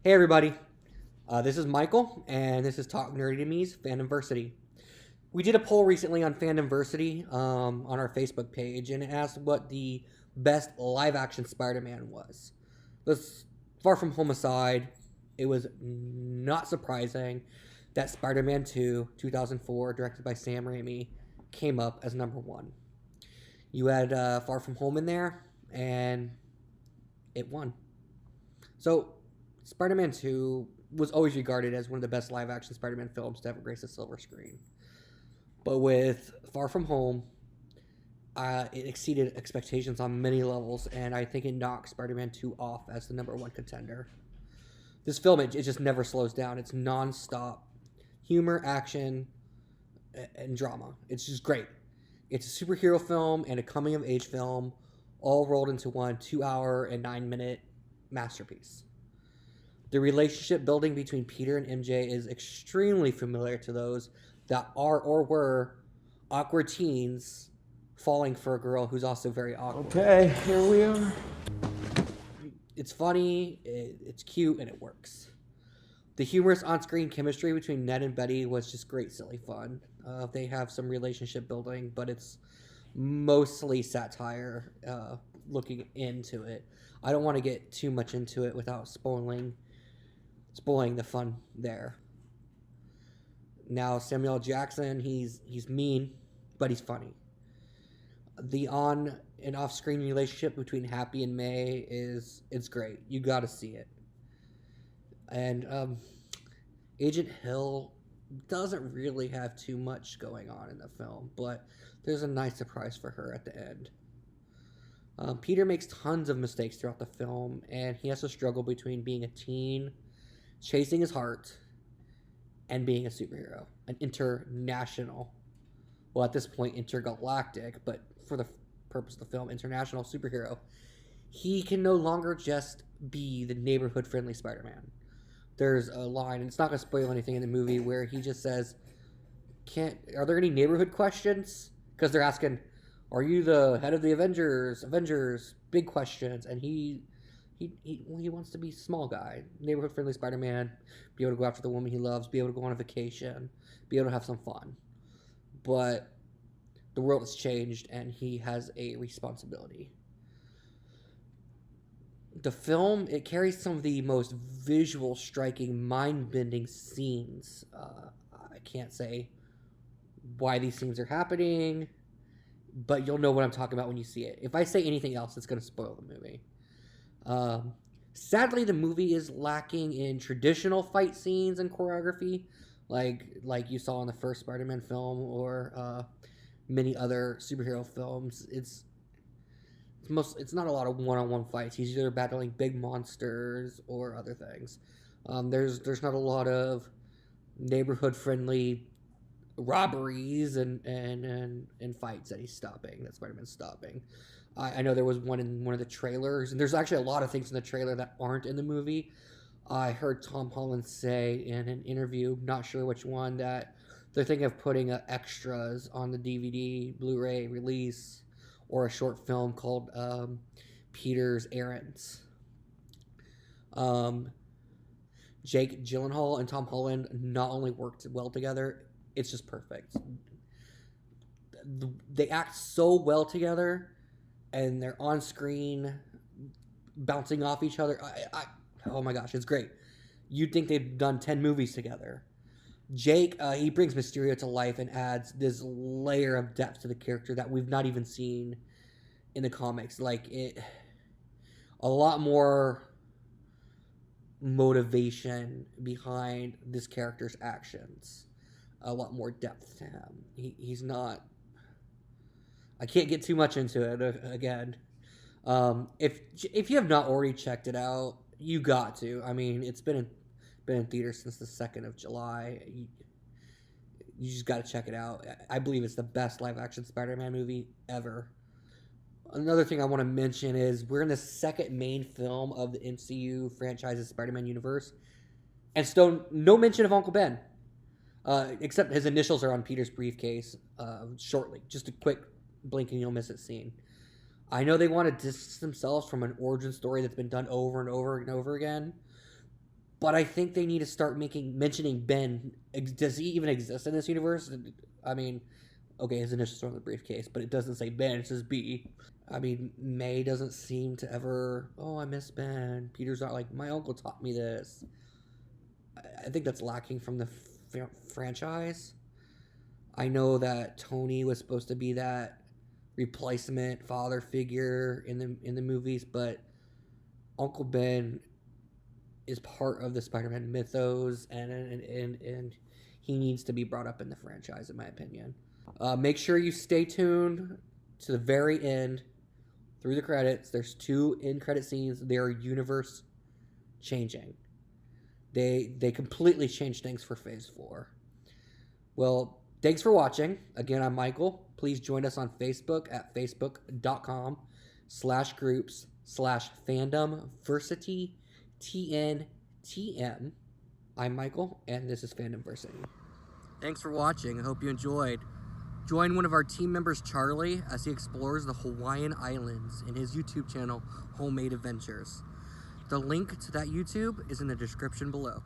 Hey everybody, this is Michael, and this is Talk Nerdy to Me's FANDOMversity. We did a poll recently on FANDOMversity on our Facebook page, and it asked what the best live-action Spider-Man was. This far from home aside, it was not surprising that Spider-Man 2, 2004, directed by Sam Raimi, came up as number one. You had Far From Home in there, and it won. So, Spider-Man 2 was always regarded as one of the best live-action Spider-Man films to ever grace the silver screen. But with Far From Home, it exceeded expectations on many levels, and I think it knocked Spider-Man 2 off as the number one contender. This film, it just never slows down. It's non-stop humor, action, and drama. It's just great. It's a superhero film and a coming-of-age film, all rolled into one 2-hour and 9-minute masterpiece. The relationship building between Peter and MJ is extremely familiar to those that are or were awkward teens falling for a girl who's also very awkward. Okay, here we are. It's funny, it's cute, and it works. The humorous on-screen chemistry between Ned and Betty was just great, silly fun. They have some relationship building, but it's mostly satire looking into it. I don't want to get too much into it without spoiling the fun there. Now Samuel Jackson, he's mean, but he's funny. The on and off screen relationship between Happy and May it's great. You got to see it. And Agent Hill doesn't really have too much going on in the film, but there's a nice surprise for her at the end. Peter makes tons of mistakes throughout the film, and he has to struggle between being a teen, chasing his heart, and being a superhero. An international, well at this point intergalactic, but for the purpose of the film, international superhero. He can no longer just be the neighborhood-friendly Spider-Man. There's a line, and it's not going to spoil anything in the movie, where he just says, are there any neighborhood questions? Because they're asking, are you the head of the Avengers? Big questions. And he wants to be a small guy, neighborhood-friendly Spider-Man, be able to go after the woman he loves, be able to go on a vacation, be able to have some fun. But the world has changed, and he has a responsibility. The film, it carries some of the most visual, striking, mind-bending scenes. I can't say why these scenes are happening, but you'll know what I'm talking about when you see it. If I say anything else, it's going to spoil the movie. Sadly, the movie is lacking in traditional fight scenes and choreography, like you saw in the first Spider-Man film or many other superhero films. It's not a lot of one-on-one fights. He's either battling big monsters or other things. There's not a lot of neighborhood-friendly robberies and fights that Spider-Man's stopping. I know there was one in one of the trailers, and there's actually a lot of things in the trailer that aren't in the movie. I heard Tom Holland say in an interview, not sure which one, that they're thinking of putting extras on the DVD, Blu-ray release, or a short film called Peter's Errands. Jake Gyllenhaal and Tom Holland not only worked well together, it's just perfect. They act so well together, and they're on screen bouncing off each other. Oh my gosh, it's great. You'd think they've done 10 movies together. Jake, he brings Mysterio to life and adds this layer of depth to the character that we've not even seen in the comics. A lot more motivation behind this character's actions. A lot more depth to him. He's not... I can't get too much into it again. If you have not already checked it out, you got to. I mean, it's been in theaters since the 2nd of July. You just got to check it out. I believe it's the best live-action Spider-Man movie ever. Another thing I want to mention is we're in the second main film of the MCU franchise's Spider-Man universe, and still no mention of Uncle Ben, except his initials are on Peter's briefcase shortly. Just a quick blink and you'll miss it scene. I know they want to distance themselves from an origin story that's been done over and over and over again, But I think they need to start mentioning Ben. Does he even exist in this universe? I mean, okay, his initials are on the briefcase, but it doesn't say Ben, it says B. I mean, May doesn't seem to ever, oh, I miss Ben. Peter's not like, my uncle taught me this. I think that's lacking from the franchise. I know that Tony was supposed to be that replacement father figure in the movies, but Uncle Ben is part of the Spider-Man mythos, and he needs to be brought up in the franchise, in my opinion. Make sure you stay tuned to the very end through the credits. There's 2 end-credit scenes. They are universe changing. They completely changed things for Phase 4. Well, thanks for watching. Again, I'm Michael. Please join us on Facebook at facebook.com/groups/FANDOMversity TNTM. I'm Michael, and this is FANDOMversity. Thanks for watching. I hope you enjoyed. Join one of our team members, Charlie, as he explores the Hawaiian Islands in his YouTube channel, Homemade Adventures. The link to that YouTube is in the description below.